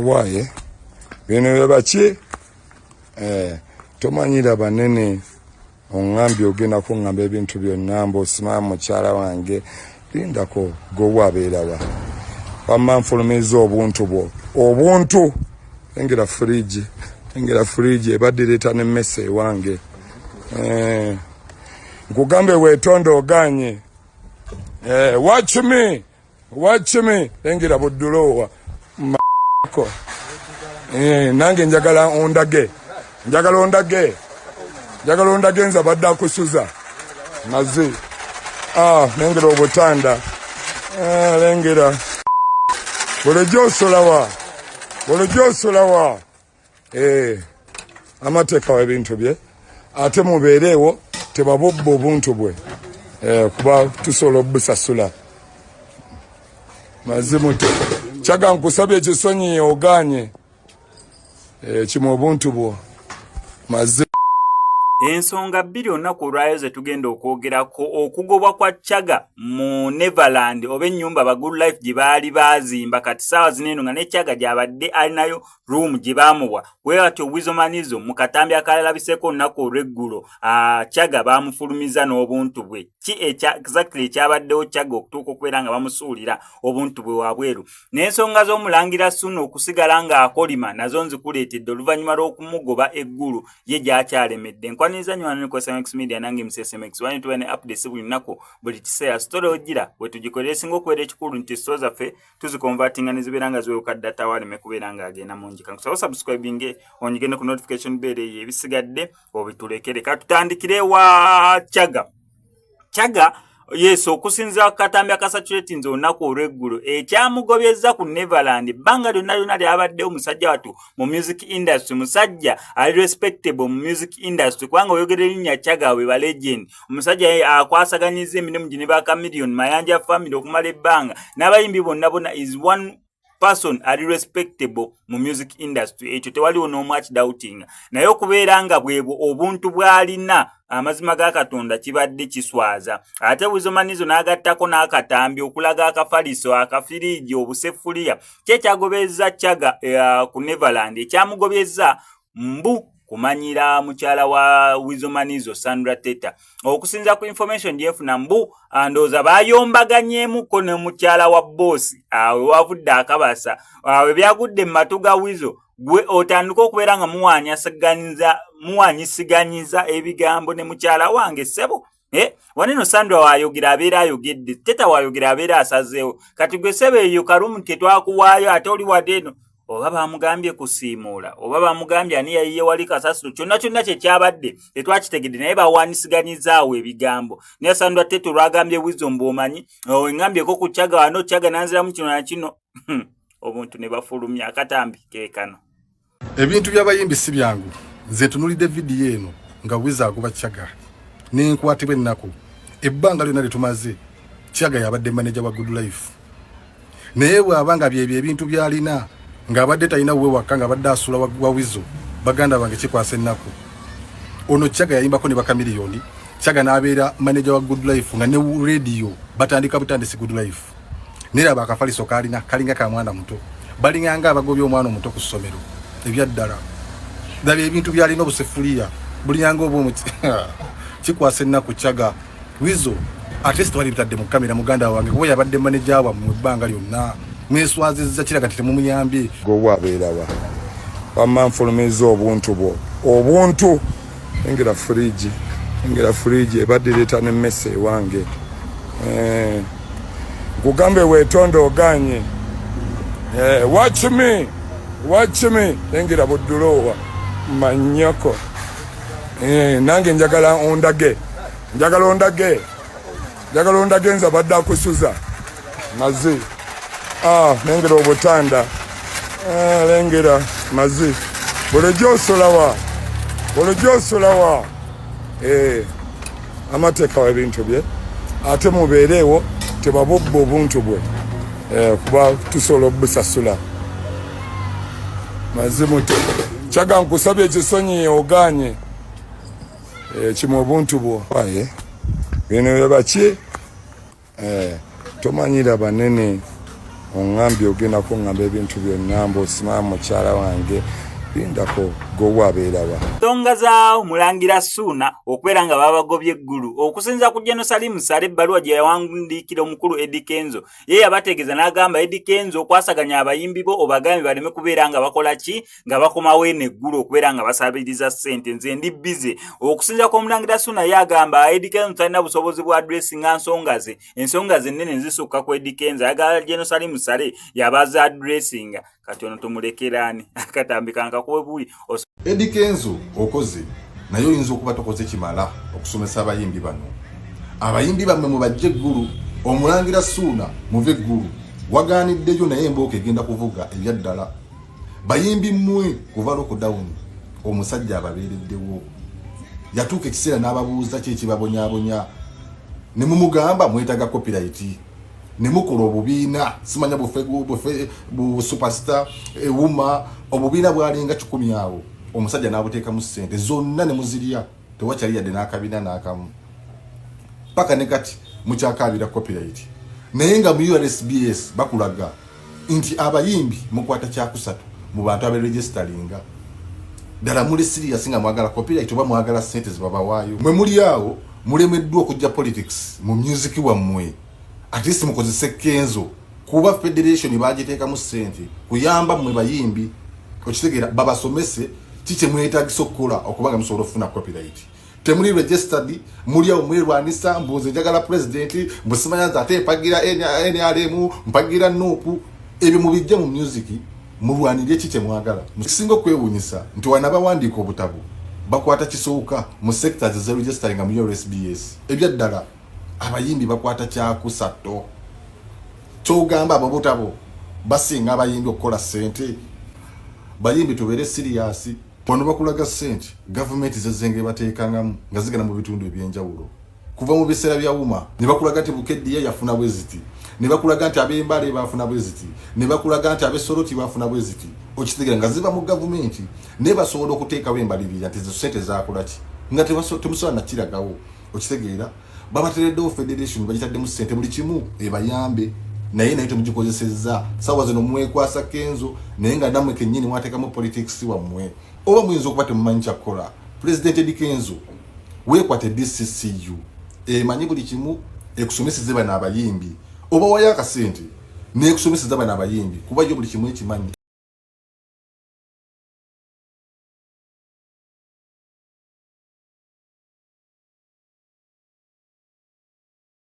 waye bino bebaki tomanyira banene ongambye ogenda kungamba ebintu byonna mbosima mukyala wange lindako gowabeerawa wamma nfulumiza obuntu bwo obuntu engera fridge ebadde leeta n'emmese ewange nkugambe weetonde oganye watch me engera buddulowa mako nange njagala ondage nza badde akusuza mazi nengera obutanda lengera bulijjo osulawa amateeka w'ebintu bye ate mubeereewo tebabubba obuntu bwe kuba tusobola obusasula mazimute kyaga nkusabye ekisonyi oganye kimu obuntu bwo mazi. Ensonga bbiri olunaku olwayo ze tugenda okwogerako okugobwa kwa Kyaga mu Neverland oba ennyumba ba Good Life gye baali baazimba kati ssaawa zino nga ne Kyaga gy'abadde alinayo room gye baamubwa bwe batyo Wizo Manizo mu katambi akalabiseko olunaku olw'eggulo Kyaga baamufulumiza n'obuntu bwe ki exactly ekyabaddewo Kyaga okutuuka okubeera nga bamusuulira obuntu bwe wabweru n'ensonga z'omulangira Ssuuna okusigala ng'akolima nazo nzikuleetedde oluvannyuma lw'okumugoba eggulu ye gy'akyalemedde Kwaniza nyo kwa SMX Media nange MSMX wani tuwe ne updates buli nako buli kiseera story ogira bwe tugikolera singo kwere ekikulu nti stories affe tuzikonvertinga nizibiranga ziwe ka data wali mekuberanga agenda munjika nkusaba subscribing onyigende ku notification bell ebisigadde obitulekere katutandikire wa Kyaga Yes, okusinza katambi akasaturate nzo olunaku olw'eggulu ekyamugobyezza ku Neverland banga lyonna lyabadde omusajja watu mu music industry musajja ali respectable mu music industry kubanga oyogera erinnya Kyaga we ba legend omusajja akwasaganyiza emirimu gye ne ba Chameleone Mayanja family okumala ebbanga n'abayimbi bonna is one person are respectable mu music industry ekyo tewaliwo n'omu doubting naye okubeera nga bwebwo obuntu bw'alina amazima ga Katonda kibadde kiswaza ate Wizo Manizo n'agattako n'akatambi okulaga akafaliso akafiriji obusefuliya kyekyagobezza Kyaga ku Neverland ekyamugobyezza mbu kumanyira mukyala wa Wizo Manizo Sandra Teta okusinza ku information yefuna mbu andoza bayombaganyemuko ne mukyala wa boss awe wavudde akabasa awe byagudde matuga Wizo gwe otandika okubeera nga muwanyisiganyiza ebigambo ne mukyala wange sebo waneno Sandra wayogera abeera ayogedde Teta wayogera abeera asazeewo kati gwe sebo eyo karumu tetwakuwaayo ate oli wadde eno oba bamugambye kusiimuula oba bamugambye ani yayiye wali kasasiro kyonna kye kyabadde tetwakitegedde naye bawanisiganyizzaawo ebigambo naye Sandra Teta olwagambye Wizo mbwomanyi engambyeko ku Kyaga wano Kyaga nanziramu kino na kino obuntu ne bafulumya akatambi keekano ebintu by'abayimbi si byangu nze tunulidde vidiyo eno nga Wizo agoba Kyaga n'enkwatibwa ennaku ebbanga lyonna litumaze Kyaga yabadde manager wa Good Life naye bw'abanga byebyo ebintu by'alina ng'abadde talina we waka ng'abadde asula wa Wizo baganda bange kikwasa ennaku ono Kyaga yayimbako ne ba Chameleone Kyaga n'abeera manager wa Good Life nga ne radio batandika butandisi Good Life neraba akafaliso kalina kalinga ka mwana muto balinga nga abagobye omwana omuto ku ssomero ebyaddala dabe ebintu byalina obusefuliya bulinyanga obwo kikwasa ennaku Kyaga Wizo artist wali bitadde mu kamera muganda wange kuba yabadde manager wa mu bbanga lyonna mweswazizza kiraga nti temumuyambye gowabeerawa wamma nfulumiza obuntu bwo obuntu engera fridge ebadde leeta n'emmese ewange nkugambe weetonde oganye watch me engera buddulowa manyoko nange njagala ondage nza badde akusuza mazi nengera obutanda lengera mazi bulijjo osulawa amateeka w'ebintu bye ate mubeereewo tebabubba obuntu bwe kuba tusobola obusasula mazimute Kyaga nkusabye ekisonyi oganye kimu obuntu bwo bino bebaki tomanyira banene ongambye ogenda kungamba ebintu byonna mb'osimaa mukyala wange lindako gowabeerawa. Nsonga za Mulangira Ssuuna okubeera nga babagobye eggulu okusinza ku Jerusalem Sale ebbaluwa gye yawandiikira omukulu Eddie Kenzo ye yabategeeza n'agamba Eddie Kenzo okwasaganya abayimbi bo obagambe baleme kubeera nga bakola ki nga bakomawo eno eggulu okubeera nga basabiriza ssente nze ndi bize. Okusinza ku Mulangira Ssuuna ye agamba Eddie Kenzo talina busobozi bwa addressinga ensonga ze nnene zisukka ku Eddie Kenzo ayagala Jerusalem Sale yabaza addressinga kati ono tumulekerani akatambikanga kuwebuli. Eddie Kenzo okoze nayo oyinza okuba tokoze kimala okusomesa abayimbi bano. Abayimbi bammwe mubajje eggulu, Omulangira Ssuuna muve eggulu. Wagaaniddeyo naye embooka egenda kuvuga ebyaddala. Bayimbi mmwe kuva lockdown omusajja ababeereddewo. Yatuuka ekiseera n'ababuuza ki ekibabonyaabonya. Ne mumugamba mwetaaga copyright. Ne mukola obubiina simanya bu superstar ewuma obubiina bwalinga 10 awo. Omusajja n'abuteeka mu ssente zonna ne muzirya tewakyali yadde n'akabina n'akamu paka ne kati mukyakaabira copyright. Naye nga mu URSBS bakulaga nti abayimbi mukwata kyakusatu mu bantu aberegisteringa ddala muli serious nga mwagala copyright oba mwagala ssente zibabawaayo. Mwe muli awo mulemeddwa okujja politics mu music wammwe. At least mukozese Kenzo kuba federation bagiteeka mu ssente kuyamba mmwe bayimbi okitegeera babasomese chiche mwetagisa okukola okubanga musobola okufuna copyright. Temuli registered muli awo mwerwanisa mbuze njagala president mbusimanyanza ate mpagira NRM mpagira NUP ebyo mubijja mu music mulwanirye chiche mwagala. Musingo kwewunyisa nti wana bawandiika obutabo bakwata kisooka mu sectors ze registering mu URSBS ebyaddala abayimbi bakwata kyakusatto kyogamba abo butabo basinga abayimbi okukola ssente. Bayimbi tubeere serious. Wano bakulaga ssente gavumenti zezenge bateekangamu nga zigana mu bitundu ebyenjawulo kuva mu biseera bya wuma ne bakulaga nti Bukeddiya yafuna bweziti, ne bakulaga nti ab'Embale bafuna bweziti, ne bakulaga nti ab'Essoroti bafuna bweziti. Okitegeera nga ziva mu gavumenti ne basobola okuteekawo embalirira nti ssente zakola ki nga temusobola nakiragawo. Okitegeera babatereddewo federation bagitadde mu ssente buli kimu ebayambe naye naye temugikozesezza sawa zino mwekwasa Kenzo naye nga namwe kennyini mwateekamu politics wammwe oba muyinza okuba temumanyi kyakukola. President Eddie Kenzo weekwate DCCU emanyi buli kimu ekusomeseze bano abayimbi oba wayo akasente neekusomeseza bano abayimbi kuba yo buli kimu ekimanyi